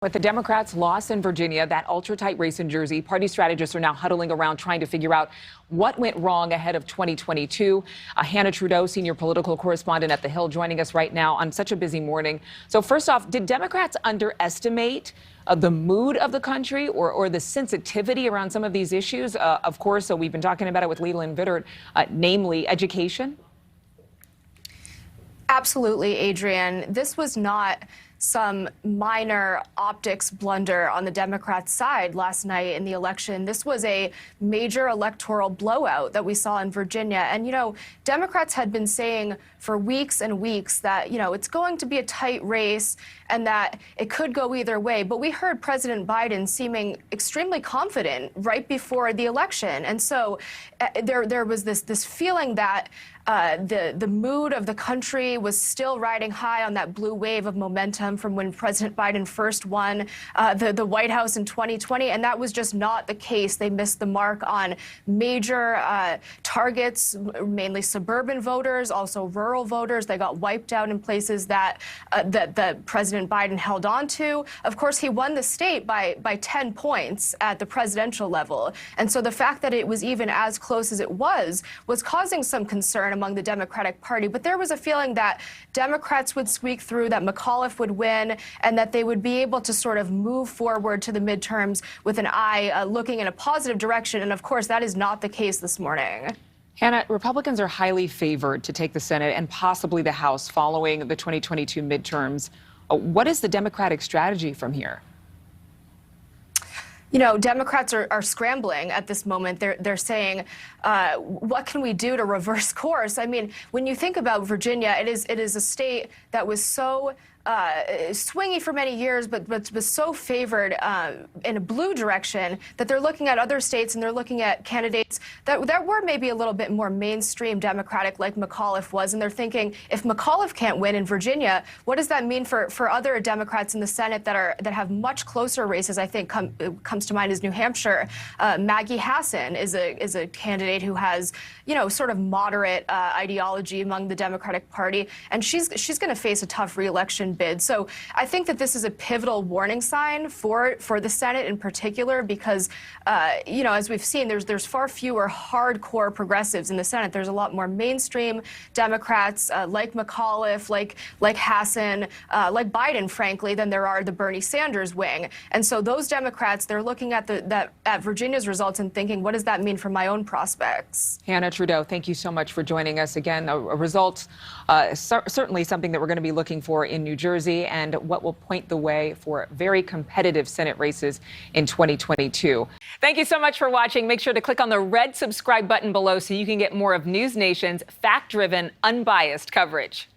With the Democrats' loss in Virginia, that ultra-tight race in Jersey, party strategists are now huddling around trying to figure out what went wrong ahead of 2022. Hannah Trudeau, senior political correspondent at The Hill, joining us right now on such a busy morning. So first off, did Democrats underestimate the mood of the country or the sensitivity around some of these issues? Of course, so we've been talking about it with Leland Vittert, namely education. Absolutely, Adrienne. This was not some minor optics blunder on the Democrats' side last night in the election. This was a major electoral blowout that we saw in Virginia. And, you know, Democrats had been saying for weeks and weeks that, you know, it's going to be a tight race and that it could go either way. But we heard President Biden seeming extremely confident right before the election. And so there was this feeling that the mood of the country was still riding high on that blue wave of momentum from when President Biden first won the White House in 2020, and that was just not the case. They missed the mark on major targets, mainly suburban voters, also rural voters. They got wiped out in places that President Biden held on to. Of course, he won the state by 10 points at the presidential level, and so the fact that it was even as close as it was causing some concern among the Democratic Party. But there was a feeling that Democrats would squeak through, that McAuliffe would win, and that they would be able to sort of move forward to the midterms with an eye looking in a positive direction. And of course, that is not the case this morning. Hannah, Republicans are highly favored to take the Senate and possibly the House following the 2022 midterms. What is the Democratic strategy from here? You know, Democrats are scrambling at this moment. They're saying, what can we do to reverse course? I mean, when you think about Virginia, it is a state that was so swingy for many years, but was so favored in a blue direction that they're looking at other states and they're looking at candidates that were maybe a little bit more mainstream Democratic, like McAuliffe was, and they're thinking, if McAuliffe can't win in Virginia, what does that mean for other Democrats in the Senate that have much closer races? I think comes to mind is New Hampshire. Maggie Hassan is a candidate who has, you know, sort of moderate ideology among the Democratic Party, and she's going to face a tough re-election bid. So I think that this is a pivotal warning sign for the Senate in particular, because you know, as we've seen, there's far fewer hardcore progressives in the Senate. There's a lot more mainstream Democrats like McAuliffe, like Hassan, like Biden, frankly, than there are the Bernie Sanders wing. And so those Democrats, they're looking at at Virginia's results and thinking, what does that mean for my own prospects? Hannah Trudeau, thank you so much for joining us again. A result, certainly something that we're going to be looking for in New Jersey, and what will point the way for very competitive Senate races in 2022. Thank you so much for watching. Make sure to click on the red subscribe button below so you can get more of NewsNation's fact-driven, unbiased coverage.